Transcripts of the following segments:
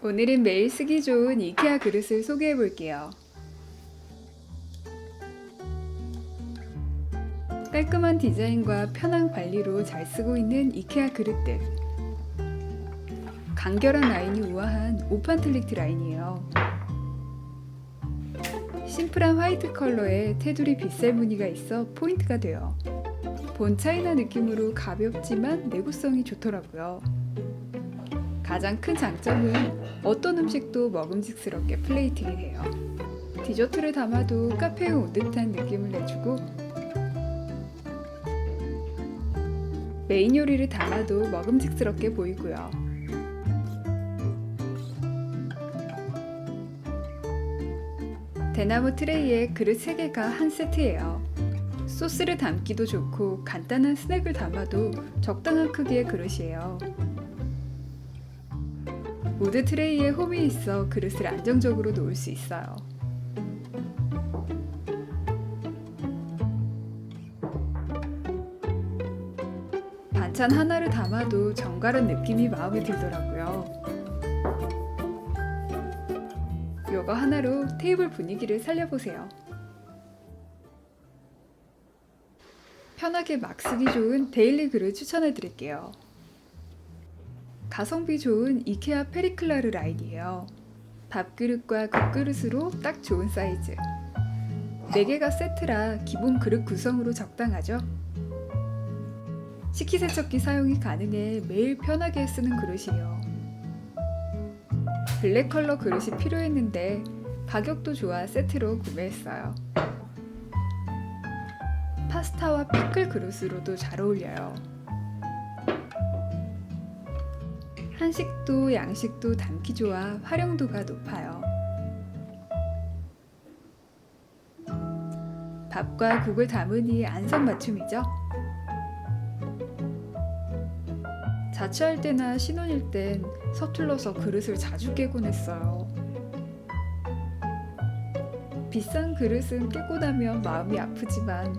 오늘은 매일 쓰기 좋은 이케아 그릇을 소개해 볼게요. 깔끔한 디자인과 편한 관리로 잘 쓰고 있는 이케아 그릇들. 간결한 라인이 우아한 오판틀리트 라인이에요. 심플한 화이트 컬러에 테두리 빗살 무늬가 있어 포인트가 돼요. 본 차이나 느낌으로 가볍지만 내구성이 좋더라고요. 가장 큰 장점은 어떤 음식도 먹음직스럽게 플레이팅이 돼요. 디저트를 담아도 카페에 온 듯한 느낌을 내주고, 메인 요리를 담아도 먹음직스럽게 보이고요. 대나무 트레이에 그릇 3개가 한 세트예요. 소스를 담기도 좋고 간단한 스낵을 담아도 적당한 크기의 그릇이에요. 우드 트레이에 홈이 있어 그릇을 안정적으로 놓을 수 있어요. 반찬 하나를 담아도 정갈한 느낌이 마음에 들더라고요. 이거 하나로 테이블 분위기를 살려보세요. 편하게 막 쓰기 좋은 데일리 그릇 추천해 드릴게요. 가성비 좋은 이케아 페리클라르 라인이에요. 밥그릇과 국그릇으로 딱 좋은 사이즈. 4개가 세트라 기본 그릇 구성으로 적당하죠? 식기세척기 사용이 가능해 매일 편하게 쓰는 그릇이에요. 블랙 컬러 그릇이 필요했는데 가격도 좋아 세트로 구매했어요. 파스타와 피클 그릇으로도 잘 어울려요. 한식도 양식도 담기 좋아 활용도가 높아요. 밥과 국을 담으니 안성맞춤이죠? 자취할 때나 신혼일 땐 서툴러서 그릇을 자주 깨곤 했어요. 비싼 그릇은 깨고 나면 마음이 아프지만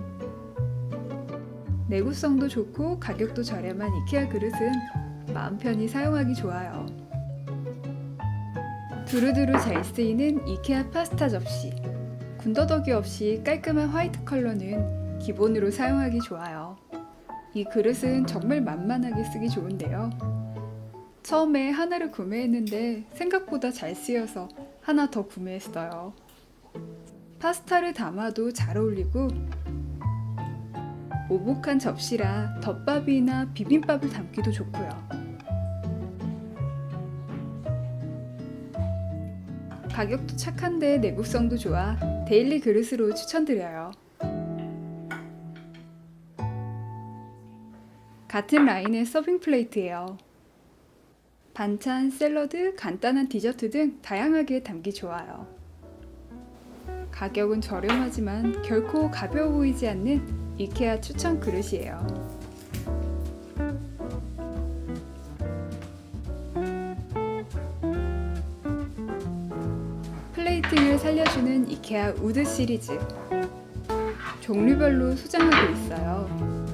내구성도 좋고 가격도 저렴한 이케아 그릇은 마음 편히 사용하기 좋아요. 두루두루 잘 쓰이는 이케아 파스타 접시. 군더더기 없이 깔끔한 화이트 컬러는 기본으로 사용하기 좋아요. 이 그릇은 정말 만만하게 쓰기 좋은데요. 처음에 하나를 구매했는데 생각보다 잘 쓰여서 하나 더 구매했어요. 파스타를 담아도 잘 어울리고 오복한 접시라 덮밥이나 비빔밥을 담기도 좋고요. 가격도 착한데 내구성도 좋아 데일리 그릇으로 추천드려요. 같은 라인의 서빙 플레이트예요. 반찬, 샐러드, 간단한 디저트 등 다양하게 담기 좋아요. 가격은 저렴하지만 결코 가벼워 보이지 않는 이케아 추천 그릇이에요. 플레이팅을 살려주는 이케아 우드 시리즈. 종류별로 소장하고 있어요.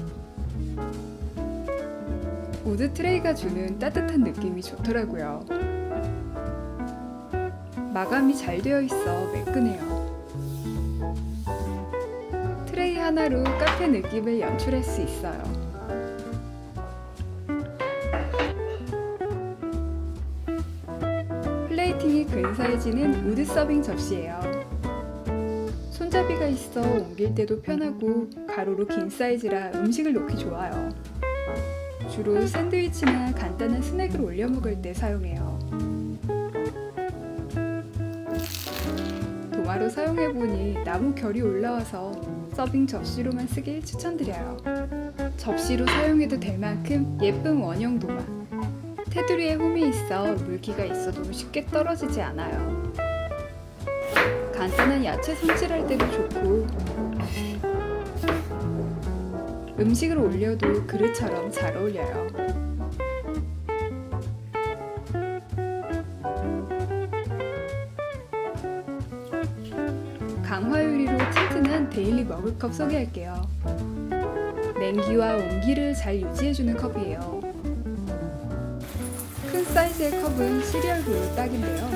우드 트레이가 주는 따뜻한 느낌이 좋더라고요. 마감이 잘 되어 있어 매끈해요. 트레이 하나로 카페 느낌을 연출할 수 있어요. 플레이팅이 근사해지는 우드 서빙 접시예요. 손잡이가 있어 옮길 때도 편하고 가로로 긴 사이즈라 음식을 놓기 좋아요. 주로 샌드위치나 간단한 스낵을 올려 먹을 때 사용해요. 도마로 사용해보니 나무 결이 올라와서 서빙 접시로만 쓰길 추천드려요. 접시로 사용해도 될 만큼 예쁜 원형 도마. 테두리에 홈이 있어 물기가 있어도 쉽게 떨어지지 않아요. 간단한 야채 손질할 때도 좋고 음식을 올려도 그릇처럼 잘 어울려요. 강화유리로 튼튼한 데일리 머그컵 소개할게요. 냉기와 온기를 잘 유지해주는 컵이에요. 큰 사이즈의 컵은 시리얼 보유 딱인데요.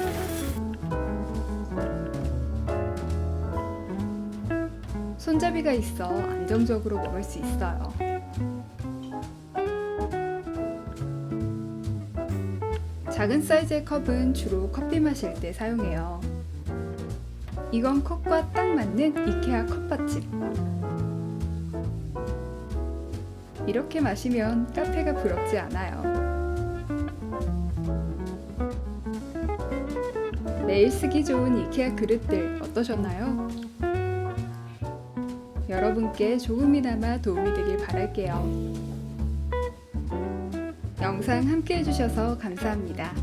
손잡이가 있어 안정적으로 먹을 수 있어요. 작은 사이즈의 컵은 주로 커피 마실 때 사용해요. 이건 컵과 딱 맞는 이케아 컵받침. 이렇게 마시면 카페가 부럽지 않아요. 매일 쓰기 좋은 이케아 그릇들 어떠셨나요? 여러분께 조금이나마 도움이 되길 바랄게요. 영상 함께 해주셔서 감사합니다.